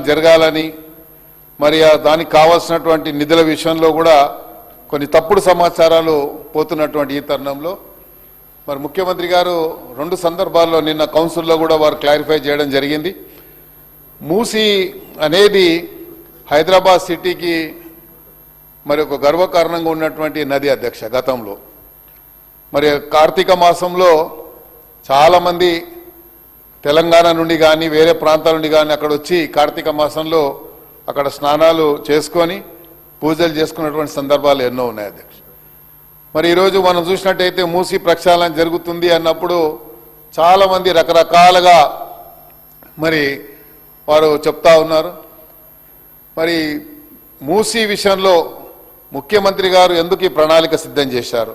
జరగాలని మరి దానికి కావాల్సినటువంటి నిధుల విషయంలో కూడా కొన్ని తప్పుడు సమాచారాలు పోతున్నటువంటి ఈ తరుణంలో మరి ముఖ్యమంత్రి గారు రెండు సందర్భాల్లో నిన్న కౌన్సిల్లో కూడా వారు క్లారిఫై చేయడం జరిగింది. మూసీ అనేది హైదరాబాద్ సిటీకి మరి ఒక గర్వకారణంగా ఉన్నటువంటి నది అధ్యక్ష. గతంలో మరి కార్తీక మాసంలో చాలామంది తెలంగాణ నుండి కానీ వేరే ప్రాంతాల నుండి కానీ అక్కడ వచ్చి కార్తీక మాసంలో అక్కడ స్నానాలు చేసుకొని పూజలు చేసుకున్నటువంటి సందర్భాలు ఎన్నో ఉన్నాయి అధ్యక్ష. మరి ఈరోజు మనం చూసినట్టయితే మూసీ ప్రక్షాళన జరుగుతుంది అన్నప్పుడు చాలామంది రకరకాలుగా మరి వారు చెప్తా ఉన్నారు. మరి మూసీ విషయంలో ముఖ్యమంత్రి గారు ఎందుకు ఈ ప్రణాళిక సిద్ధం చేశారు?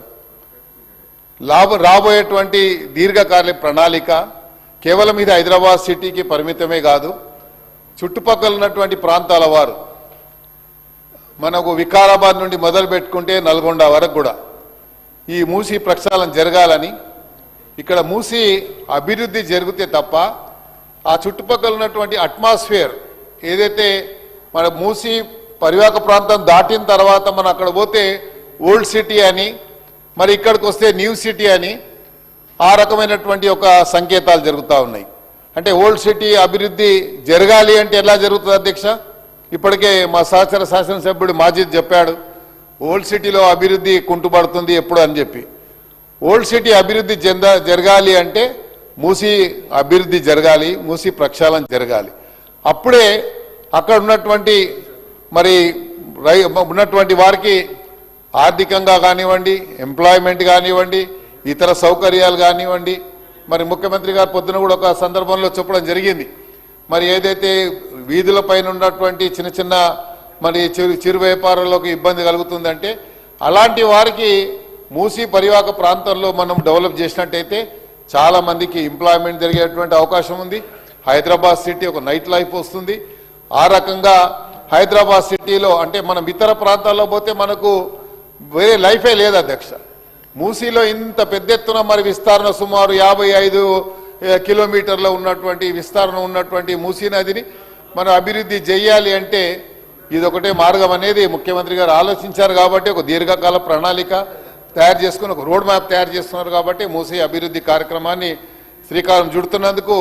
రాబోయేటువంటి దీర్ఘకాలిక ప్రణాళిక కేవలం ఇది హైదరాబాద్ సిటీకి పరిమితమే కాదు, చుట్టుపక్కల ఉన్నటువంటి ప్రాంతాల వారు మనకు వికారాబాద్ నుండి మొదలు పెట్టుకుంటే నల్గొండ వరకు కూడా ఈ మూసీ ప్రక్షాళన జరగాలని, ఇక్కడ మూసీ అభివృద్ధి జరిగితే తప్ప ఆ చుట్టుపక్కల ఉన్నటువంటి అట్మాస్ఫియర్ ఏదైతే మన మూసీ పరివాహక ప్రాంతం దాటిన తర్వాత మనం అక్కడ పోతే ఓల్డ్ సిటీ అని, మరి ఇక్కడికి వస్తే న్యూ సిటీ అని ఆ రకమైనటువంటి ఒక సంకేతాలు జరుగుతూ ఉన్నాయి. అంటే ఓల్డ్ సిటీ అభివృద్ధి జరగాలి అంటే ఎలా జరుగుతుంది అధ్యక్ష? ఇప్పటికే మా సహచర శాసనసభ్యుడు మాజిద్ చెప్పాడు, ఓల్డ్ సిటీలో అభివృద్ధి కుంటుపడుతుంది ఎప్పుడు అని చెప్పి. ఓల్డ్ సిటీ అభివృద్ధి జరగాలి అంటే మూసీ అభివృద్ధి జరగాలి, మూసీ ప్రక్షాళన జరగాలి. అప్పుడే అక్కడ ఉన్నటువంటి మరి ఉన్నటువంటి వారికి ఆర్థికంగా కానివ్వండి, ఎంప్లాయ్మెంట్ కానివ్వండి, ఇతర సౌకర్యాలు కానివ్వండి. మరి ముఖ్యమంత్రి గారు పొద్దున కూడా ఒక సందర్భంలో చెప్పడం జరిగింది, మరి ఏదైతే వీధుల పైన ఉన్నటువంటి చిన్న చిన్న మరి చిరు వ్యాపారాలకు ఇబ్బంది కలుగుతుందంటే అలాంటి వారికి మూసీ పరివాహక ప్రాంతంలో మనం డెవలప్ చేసినట్టయితే చాలా మందికి ఎంప్లాయ్మెంట్ జరిగేటువంటి అవకాశం ఉంది. హైదరాబాద్ సిటీ ఒక నైట్ లైఫ్ వస్తుంది. ఆ రకంగా హైదరాబాద్ సిటీలో అంటే మనం ఇతర ప్రాంతాల్లో పోతే మనకు వేరే లైఫే లేదు అధ్యక్ష. మూసీలో ఇంత పెద్ద ఎత్తున మరి విస్తరణ సుమారు 55 కిలోమీటర్ల ఉన్నటువంటి విస్తరణ ఉన్నటువంటి మూసీ నదిని మనం అభివృద్ధి చేయాలి అంటే ఇదొకటే మార్గం అనేది ముఖ్యమంత్రి గారు ఆలోచించారు. కాబట్టి ఒక దీర్ఘకాల ప్రణాళిక తయారు చేసుకుని ఒక రోడ్ మ్యాప్ తయారు చేస్తున్నారు. కాబట్టి మూసీ అభివృద్ధి కార్యక్రమాన్ని శ్రీకారం చుడుతున్నందుకు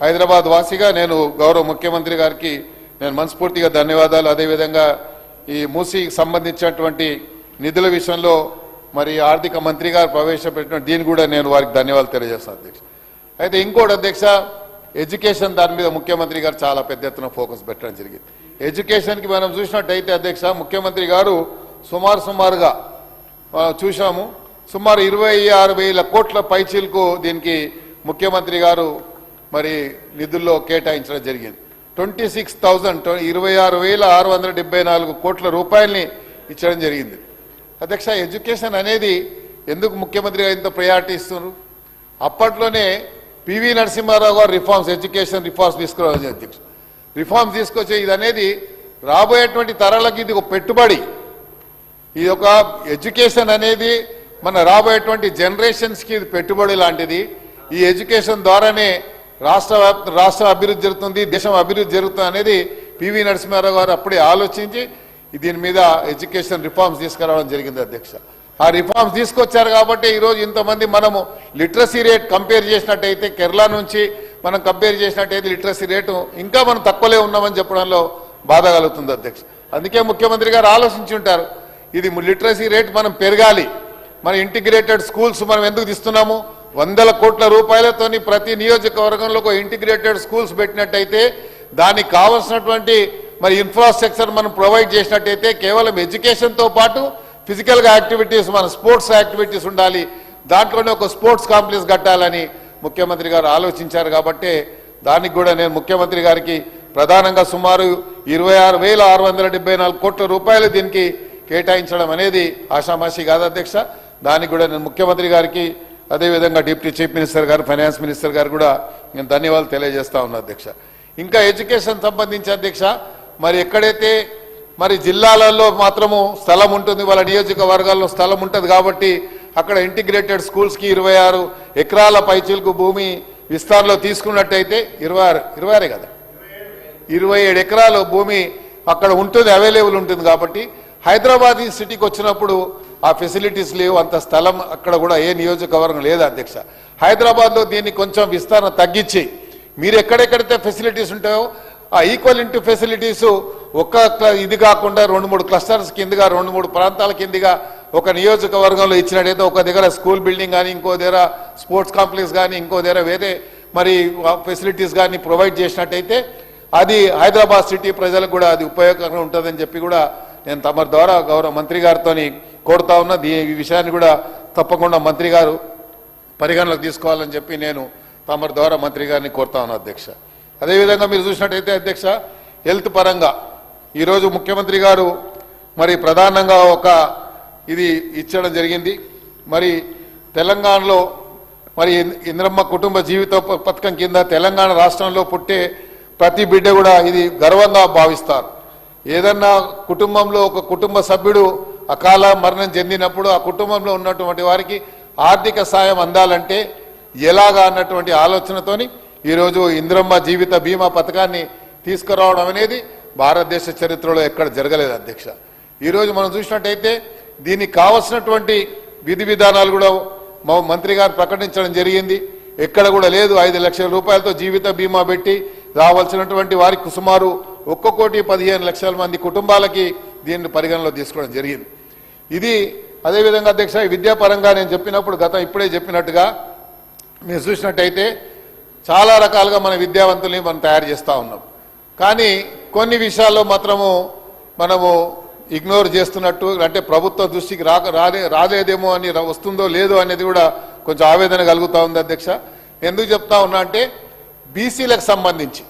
హైదరాబాద్ వాసిగా నేను గౌరవ ముఖ్యమంత్రి గారికి నేను మనస్ఫూర్తిగా ధన్యవాదాలు. అదేవిధంగా ఈ మూసీకి సంబంధించినటువంటి నిధుల విషయంలో మరి ఆర్థిక మంత్రి గారు ప్రవేశపెట్టిన దీన్ని కూడా నేను వారికి ధన్యవాదాలు తెలియజేస్తాను అధ్యక్ష. అయితే ఇంకోటి అధ్యక్ష, ఎడ్యుకేషన్ దాని మీద ముఖ్యమంత్రి గారు చాలా పెద్ద ఎత్తున ఫోకస్ పెట్టడం జరిగింది. ఎడ్యుకేషన్కి మనం చూసినట్టయితే అధ్యక్ష ముఖ్యమంత్రి గారు సుమారుగా చూసాము సుమారు 26,000 కోట్ల పైచీలకు దీనికి ముఖ్యమంత్రి గారు మరి నిధుల్లో కేటాయించడం జరిగింది. 26,674 కోట్ల రూపాయలని ఇచ్చడం జరిగింది. అధ్యక్ష ఎడ్యుకేషన్ అనేది ఎందుకు ముఖ్యమంత్రి గారు ఇంత ప్రయారిటీ ఇస్తున్నారు? అప్పట్లోనే పివి నరసింహారావు గారు ఎడ్యుకేషన్ రిఫార్మ్స్ తీసుకురావాలి అధ్యక్ష. రిఫార్మ్స్ తీసుకొచ్చే ఇది అనేది రాబోయేటువంటి తరాలకి ఇది ఒక పెట్టుబడి. ఇది ఒక ఎడ్యుకేషన్ అనేది మన రాబోయేటువంటి జనరేషన్స్కి ఇది పెట్టుబడి లాంటిది. ఈ ఎడ్యుకేషన్ ద్వారానే రాష్ట్ర అభివృద్ధి జరుగుతుంది, దేశం అభివృద్ధి జరుగుతుంది అనేది పివి నరసింహారావు గారు అప్పుడే ఆలోచించి దీని మీద ఎడ్యుకేషన్ రిఫార్మ్స్ తీసుకురావడం జరిగింది అధ్యక్ష. ఆ రిఫార్మ్స్ తీసుకొచ్చారు కాబట్టి ఈరోజు ఇంతమంది మనము లిటరసీ రేట్ కంపేర్ చేసినట్టయితే కేరళ నుంచి మనం కంపేర్ చేసినట్టయితే లిటరసీ రేటు ఇంకా మనం తక్కువలే ఉన్నామని చెప్పడంలో బాధ కలుగుతుంది అధ్యక్ష. అందుకే ముఖ్యమంత్రి గారు ఆలోచించి ఉంటారు, ఇది లిటరసీ రేట్ మనం పెరగాలి. మన ఇంటిగ్రేటెడ్ స్కూల్స్ మనం ఎందుకు ఇస్తున్నాము? 100 కోట్ల రూపాయలతోని ప్రతి నియోజకవర్గంలో ఒక ఇంటిగ్రేటెడ్ స్కూల్స్ పెట్టినట్టయితే దానికి కావాల్సినటువంటి మరి ఇన్ఫ్రాస్ట్రక్చర్ మనం ప్రొవైడ్ చేసినట్టయితే కేవలం ఎడ్యుకేషన్తో పాటు ఫిజికల్గా యాక్టివిటీస్ మన స్పోర్ట్స్ యాక్టివిటీస్ ఉండాలి, దాంట్లోనే ఒక స్పోర్ట్స్ కాంప్లెక్స్ కట్టాలని ముఖ్యమంత్రి గారు ఆలోచించారు. కాబట్టి దానికి కూడా నేను ముఖ్యమంత్రి గారికి ప్రధానంగా సుమారు 26,674 కోట్ల రూపాయలు దీనికి కేటాయించడం అనేది ఆషామాషి కాదు అధ్యక్ష. దానికి కూడా నేను ముఖ్యమంత్రి గారికి అదేవిధంగా డిప్యూటీ చీఫ్ మినిస్టర్ గారు ఫైనాన్స్ మినిస్టర్ గారు కూడా నేను ధన్యవాదాలు తెలియజేస్తా ఉన్నా అధ్యక్ష. ఇంకా ఎడ్యుకేషన్ సంబంధించి అధ్యక్ష మరి ఎక్కడైతే మరి జిల్లాలలో మాత్రము స్థలం ఉంటుంది, వాళ్ళ నియోజకవర్గాల్లో స్థలం ఉంటుంది కాబట్టి అక్కడ ఇంటిగ్రేటెడ్ స్కూల్స్కి 26 ఎకరాల పైచీలకు భూమి విస్తారంలో తీసుకున్నట్టయితే 26 కదా 27 ఎకరాల భూమి అక్కడ ఉంటుంది, అవైలబుల్ ఉంటుంది. కాబట్టి హైదరాబాద్ ఈ సిటీకి వచ్చినప్పుడు ఆ ఫెసిలిటీస్ లేవు, అంత స్థలం అక్కడ కూడా ఏ నియోజకవర్గం లేదు అధ్యక్ష. హైదరాబాద్లో దీన్ని కొంచెం విస్తరణ తగ్గించి మీరు ఎక్కడెక్కడైతే ఫెసిలిటీస్ ఉంటాయో ఆ ఈక్వల్ ఇంటూ ఫెసిలిటీస్ ఒక్క ఇది కాకుండా 2-3 క్లస్టర్స్ కిందగా 2-3 ప్రాంతాల కిందగా ఒక నియోజకవర్గంలో ఇచ్చినట్టయితే ఒక దగ్గర స్కూల్ బిల్డింగ్ కానీ, ఇంకో దగ్గర స్పోర్ట్స్ కాంప్లెక్స్ కానీ, ఇంకో దగ్గర వేరే మరి ఫెసిలిటీస్ కానీ ప్రొవైడ్ చేసినట్టయితే అది హైదరాబాద్ సిటీ ప్రజలకు కూడా అది ఉపయోగకరంగా ఉంటుందని చెప్పి కూడా నేను తమ ద్వారా గౌరవ మంత్రి గారితో కోరుతా ఉన్నా. ఈ విషయాన్ని కూడా తప్పకుండా మంత్రి గారు పరిగణలోకి తీసుకోవాలని చెప్పి నేను తమ ద్వారా మంత్రి గారిని కోరుతా ఉన్నా అధ్యక్ష. అదేవిధంగా మీరు చూసినట్టయితే అధ్యక్ష, హెల్త్ పరంగా ఈరోజు ముఖ్యమంత్రి గారు మరి ప్రధానంగా ఒక ఇది ఇచ్చడం జరిగింది. మరి తెలంగాణలో మరి ఇంద్రమ్మ కుటుంబ జీవిత పథకం కింద తెలంగాణ రాష్ట్రంలో పుట్టే ప్రతి బిడ్డ కూడా ఇది గర్వంగా భావిస్తారు. ఏదన్నా కుటుంబంలో ఒక కుటుంబ సభ్యుడు అకాల మరణం చెందినప్పుడు ఆ కుటుంబంలో ఉన్నటువంటి వారికి ఆర్థిక సాయం అందాలంటే ఎలాగా అన్నటువంటి ఆలోచనతోని ఈరోజు ఇంద్రమ్మ జీవిత బీమా పథకాన్ని తీసుకురావడం అనేది భారతదేశ చరిత్రలో ఎక్కడ జరగలేదు అధ్యక్ష. ఈరోజు మనం చూసినట్టయితే దీనికి కావలసినటువంటి విధి విధానాలు కూడా మంత్రి గారు ప్రకటించడం జరిగింది. ఎక్కడ కూడా లేదు. 5 లక్షల రూపాయలతో జీవిత బీమా పెట్టి రావాల్సినటువంటి వారికి సుమారు 1,15,00,000 మంది కుటుంబాలకి దీన్ని పరిగణలో తీసుకోవడం జరిగింది. ఇది అదేవిధంగా అధ్యక్ష విద్యాపరంగా నేను చెప్పినప్పుడు ఇప్పుడే చెప్పినట్టుగా మీరు చూసినట్టయితే చాలా రకాలుగా మన విద్యావంతుల్ని మనం తయారు చేస్తూ ఉన్నాం. కానీ కొన్ని విషయాల్లో మాత్రము మనము ఇగ్నోర్ చేస్తున్నట్టు, అంటే ప్రభుత్వ దృష్టికి రాలేదేమో అని వస్తుందో లేదో అనేది కూడా కొంచెం ఆవేదన కలుగుతూ ఉంది అధ్యక్ష. ఎందుకు చెప్తా ఉన్నా అంటే బీసీలకు సంబంధించి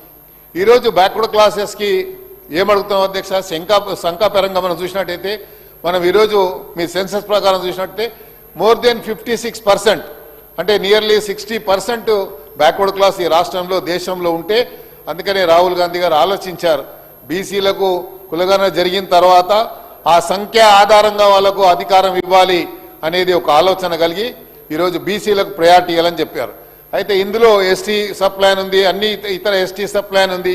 ఈరోజు బ్యాక్వర్డ్ క్లాసెస్కి ఏమడుగుతాం అధ్యక్ష, సంఖ్యాపరంగా మనం చూసినట్టయితే మనం ఈరోజు మీ సెన్సస్ ప్రకారం చూసినట్టయితే మోర్ దెన్ 56%, అంటే నియర్లీ 60% బ్యాక్వర్డ్ క్లాస్ ఈ రాష్ట్రంలో దేశంలో ఉంటే, అందుకనే రాహుల్ గాంధీ గారు ఆలోచించారు బీసీలకు కులగణన జరిగిన తర్వాత ఆ సంఖ్య ఆధారంగా వాళ్ళకు అధికారం ఇవ్వాలి అనేది ఒక ఆలోచన కలిగి ఈరోజు బీసీలకు ప్రయారిటీ ఇవ్వాలని చెప్పారు. అయితే ఇందులో ఎస్టీ సబ్ ప్లాన్ ఉంది, అన్ని ఇతర ఎస్టీ సబ్ ప్లాన్ ఉంది.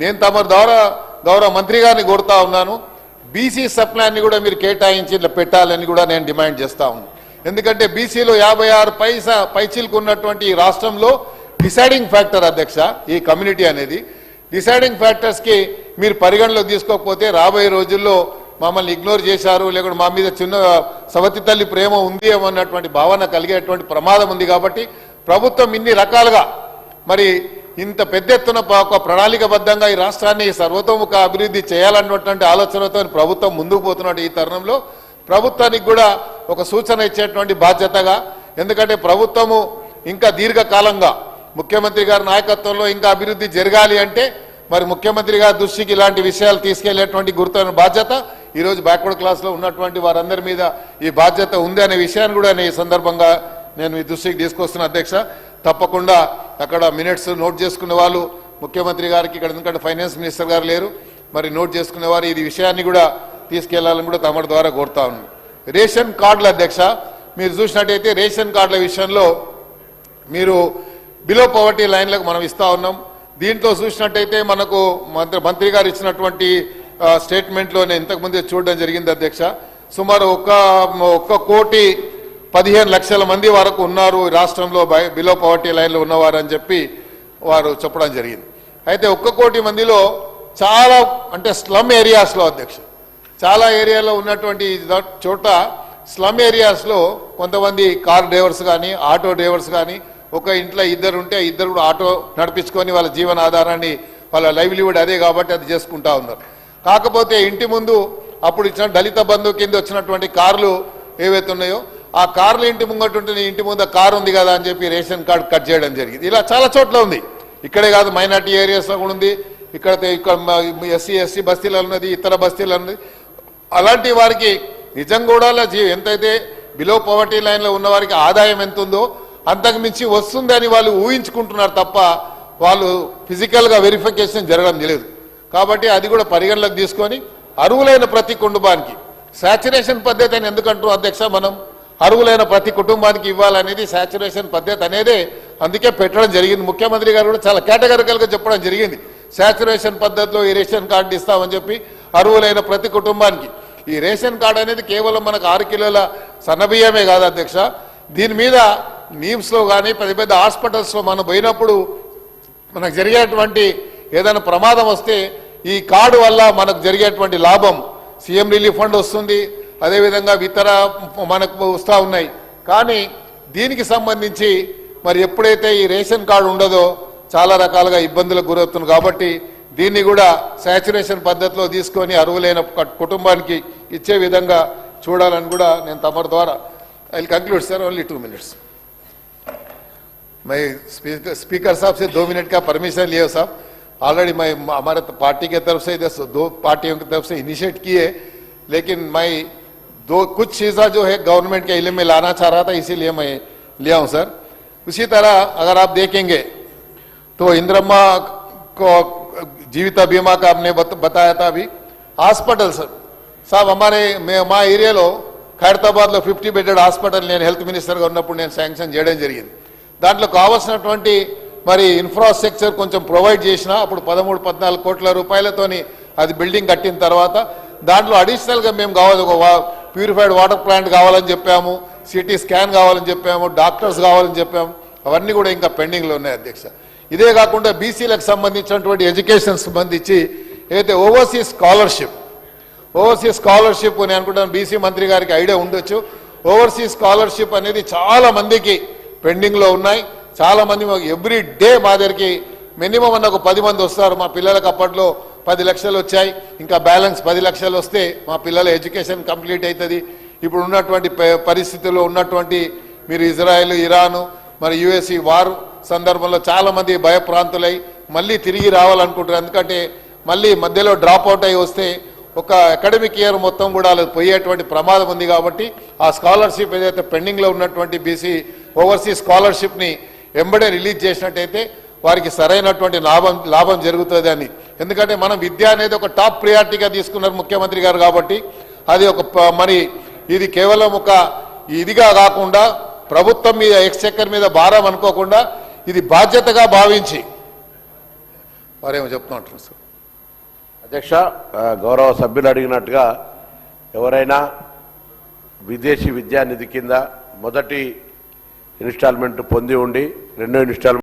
నేను తమ ద్వారా గౌరవ మంత్రి గారిని కోరుతా ఉన్నాను, బీసీ సబ్ ప్లాన్ని కూడా మీరు కేటాయించి ఇట్లా పెట్టాలని కూడా నేను డిమాండ్ చేస్తా ఉన్నాను. ఎందుకంటే బీసీలో 56 పైచీలకు ఉన్నటువంటి ఈ రాష్ట్రంలో డిసైడింగ్ ఫ్యాక్టర్ అధ్యక్ష ఈ కమ్యూనిటీ అనేది. డిసైడింగ్ ఫ్యాక్టర్స్కి మీరు పరిగణలో తీసుకోకపోతే రాబోయే రోజుల్లో మమ్మల్ని ఇగ్నోర్ చేశారు, లేకుంటే మా మీద చిన్న సవతి తల్లి ప్రేమ ఉంది అన్నటువంటి భావన కలిగేటువంటి ప్రమాదం ఉంది. కాబట్టి ప్రభుత్వం ఇన్ని రకాలుగా మరి ఇంత పెద్ద ఎత్తున ఒక ప్రణాళికబద్ధంగా ఈ రాష్ట్రాన్ని సర్వతోముఖ అభివృద్ధి చేయాలన్నటువంటి ఆలోచనతో ప్రభుత్వం ముందుకు పోతున్నట్టు ఈ తరుణంలో ప్రభుత్వానికి కూడా ఒక సూచన ఇచ్చేటువంటి బాధ్యతగా, ఎందుకంటే ప్రభుత్వము ఇంకా దీర్ఘకాలంగా ముఖ్యమంత్రి గారి నాయకత్వంలో ఇంకా అభివృద్ధి జరగాలి అంటే మరి ముఖ్యమంత్రి గారి దృష్టికి ఇలాంటి విషయాలు తీసుకెళ్లేటువంటి గురుతైన బాధ్యత ఈరోజు బ్యాక్వర్డ్ క్లాస్లో ఉన్నటువంటి వారందరి మీద ఈ బాధ్యత ఉంది అనే విషయాన్ని కూడా ఈ సందర్భంగా నేను మీ దృష్టికి తీసుకొస్తున్న అధ్యక్ష. తప్పకుండా అక్కడ మినిట్స్ నోట్ చేసుకునే వాళ్ళు ముఖ్యమంత్రి గారికి, ఇక్కడ ఎందుకంటే ఫైనాన్స్ మినిస్టర్ గారు లేరు, మరి నోట్ చేసుకునేవారు ఈ విషయాన్ని కూడా తీసుకెళ్లాలని కూడా తమ ద్వారా కోరుతా ఉన్నాను. రేషన్ కార్డుల అధ్యక్ష మీరు చూసినట్టయితే రేషన్ కార్డుల విషయంలో మీరు బిలో పవర్టీ లైన్లకు మనం ఇస్తా ఉన్నాం. దీంట్లో చూసినట్టయితే మనకు మంత్రి గారు ఇచ్చినటువంటి స్టేట్మెంట్లో నేను ఇంతకుముందే చూడడం జరిగింది అధ్యక్ష. సుమారు 1,15,00,000 మంది వరకు ఉన్నారు రాష్ట్రంలో బిలో పవర్టీ లైన్లో ఉన్నవారు అని చెప్పి వారు చెప్పడం జరిగింది. అయితే 1 కోటి మందిలో చాలా అంటే స్లమ్ ఏరియాస్లో అధ్యక్ష, చాలా ఏరియాలో ఉన్నటువంటి చోట స్లమ్ ఏరియాస్లో కొంతమంది కార్ డ్రైవర్స్ కానీ ఆటో డ్రైవర్స్ కానీ ఒక ఇంట్లో ఇద్దరు ఉంటే ఇద్దరు కూడా ఆటో నడిపించుకొని వాళ్ళ జీవన ఆధారాన్ని వాళ్ళ లైవ్లీవుడ్ అదే కాబట్టి అది చేసుకుంటా ఉన్నారు. కాకపోతే ఇంటి ముందు అప్పుడు ఇచ్చిన దళిత బంధువు కింద వచ్చినటువంటి కార్లు ఏవైతే ఉన్నాయో ఆ కార్లు ఇంటి ముంగటుంటే ఇంటి ముందు కారు ఉంది కదా అని చెప్పి రేషన్ కార్డు కట్ చేయడం జరిగింది. ఇలా చాలా చోట్ల ఉంది, ఇక్కడే కాదు మైనార్టీ ఏరియాస్లో కూడా ఉంది, ఇక్కడ ఎస్సీ బస్తీలలో ఉన్నది, ఇతర బస్తీలలో ఉన్నది. అలాంటి వారికి నిజం కూడా ఎంతైతే బిలో పవర్టీ లైన్లో ఉన్న వారికి ఆదాయం ఎంత ఉందో అంతకు మించి వస్తుందని వాళ్ళు ఊహించుకుంటున్నారు తప్ప వాళ్ళు ఫిజికల్గా వెరిఫికేషన్ జరగడం లేదు. కాబట్టి అది కూడా పరిగణలోకి తీసుకొని అర్హులైన ప్రతి కుటుంబానికి శాచురేషన్ పద్ధతి అని ఎందుకంటూ అధ్యక్ష మనం అర్హులైన ప్రతి కుటుంబానికి ఇవ్వాలనేది శాచురేషన్ పద్ధతి అనేదే అందుకే పెట్టడం జరిగింది. ముఖ్యమంత్రి గారు కూడా చాలా కేటగిరికల్గా చెప్పడం జరిగింది. శాచురేషన్ పద్ధతిలో ఈ రేషన్ కార్డు ఇస్తామని చెప్పి అర్హులైన ప్రతి కుటుంబానికి. ఈ రేషన్ కార్డు అనేది కేవలం మనకు 6 కిలోల సన్నబియ్యమే కాదు అధ్యక్ష, దీని మీద నీమ్స్లో కానీ పెద్ద పెద్ద హాస్పిటల్స్లో మనం పోయినప్పుడు మనకు జరిగేటువంటి ఏదైనా ప్రమాదం వస్తే ఈ కార్డు వల్ల మనకు జరిగేటువంటి లాభం సీఎం రిలీఫ్ ఫండ్ వస్తుంది, అదేవిధంగా ఇతర మనకు వస్తూ ఉన్నాయి. కానీ దీనికి సంబంధించి మరి ఎప్పుడైతే ఈ రేషన్ కార్డు ఉండదో చాలా రకాలుగా ఇబ్బందులకు గురవుతుంది. కాబట్టి దీన్ని కూడా శాచురేషన్ పద్ధతిలో తీసుకొని అర్హులైన కుటుంబానికి ఇచ్చే విధంగా చూడాలని కూడా నేను తమరి ద్వారా I will conclude sir, only 2 minutes. मैं स्पीकर साहब से 2 मिनट का परमिशन लिया साहब, ऑलरेडी मैं हमारे पार्टी के तरफ से इधर 2 पार्टियों की तरफ से इनिशिएट किए, लेकिन मैं कुछ चीज़ा जो है गवर्नमेंट के इल्म में लाना चाह रहा था, इसीलिए मैं लिया हूँ सर. उसी तरह अगर आप देखेंगे तो इंदिरम्मा को जीविता बीमा का आपने बताया था अभी. హాస్పిటల్ సాబ్ हमारे మా ఏరియాలో ఖైరతాబాద్లో 50 బెడెడ్ హాస్పిటల్ నేను హెల్త్ మినిస్టర్గా ఉన్నప్పుడు నేను శాంక్షన్ చేయడం జరిగింది. దాంట్లో కావాల్సినటువంటి మరి ఇన్ఫ్రాస్ట్రక్చర్ కొంచెం ప్రొవైడ్ చేసిన అప్పుడు 13-14 కోట్ల రూపాయలతోని అది బిల్డింగ్ కట్టిన తర్వాత దాంట్లో అడిషనల్గా మేము కావాలి, ఒక ప్యూరిఫైడ్ వాటర్ ప్లాంట్ కావాలని చెప్పాము, సిటీ స్కాన్ కావాలని చెప్పాము, డాక్టర్స్ కావాలని చెప్పాము. అవన్నీ కూడా ఇంకా పెండింగ్లో ఉన్నాయి అధ్యక్ష. ఇదే కాకుండా బీసీలకు సంబంధించినటువంటి ఎడ్యుకేషన్ సంబంధించి ఏదైతే ఓవర్సీస్ స్కాలర్షిప్ నేను అనుకుంటాను బీసీ మంత్రి గారికి ఐడియా ఉండొచ్చు. ఓవర్సీస్ స్కాలర్షిప్ అనేది చాలా మందికి పెండింగ్లో ఉన్నాయి. చాలా మంది ఎవ్రీ డే మా దగ్గరికి మినిమం అన్న ఒక 10 మంది వస్తారు. మా పిల్లలకు అప్పట్లో 10 లక్షలు వచ్చాయి, ఇంకా బ్యాలెన్స్ 10 లక్షలు వస్తే మా పిల్లల ఎడ్యుకేషన్ కంప్లీట్ అవుతుంది. ఇప్పుడు ఉన్నటువంటి పరిస్థితుల్లో ఉన్నటువంటి మీరు ఇజ్రాయెల్, ఇరాను, మరి యుఎస్ఈ వార్ సందర్భంలో చాలామంది భయప్రాంతులై మళ్ళీ తిరిగి రావాలనుకుంటారు. ఎందుకంటే మళ్ళీ మధ్యలో డ్రాప్ అవుట్ అయి వస్తే ఒక అకాడమిక్ ఇయర్ మొత్తం కూడా అలా పోయేటువంటి ప్రమాదం ఉంది. కాబట్టి ఆ స్కాలర్షిప్ ఏదైతే పెండింగ్లో ఉన్నటువంటి బీసీ ఓవర్సీస్ స్కాలర్షిప్ని వెంబడే రిలీజ్ చేసినట్టయితే వారికి సరైనటువంటి లాభం జరుగుతుంది అని. ఎందుకంటే మనం విద్య అనేది ఒక టాప్ ప్రియారిటీగా తీసుకున్నారు ముఖ్యమంత్రి గారు. కాబట్టి అది ఒక మరి ఇది కేవలం ఒక ఇదిగా కాకుండా ప్రభుత్వం మీద ఎక్స్చెక్కర్ మీద భారం అనుకోకుండా ఇది బాధ్యతగా భావించి వారేమో చెప్తూ ఉంటారు సార్. అధ్యక్ష, గౌరవ సభ్యులు అడిగినట్టుగా ఎవరైనా విదేశీ విద్యానిధి కింద మొదటి ఇన్స్టాల్మెంట్ పొంది ఉండి రెండో ఇన్స్టాల్మెంట్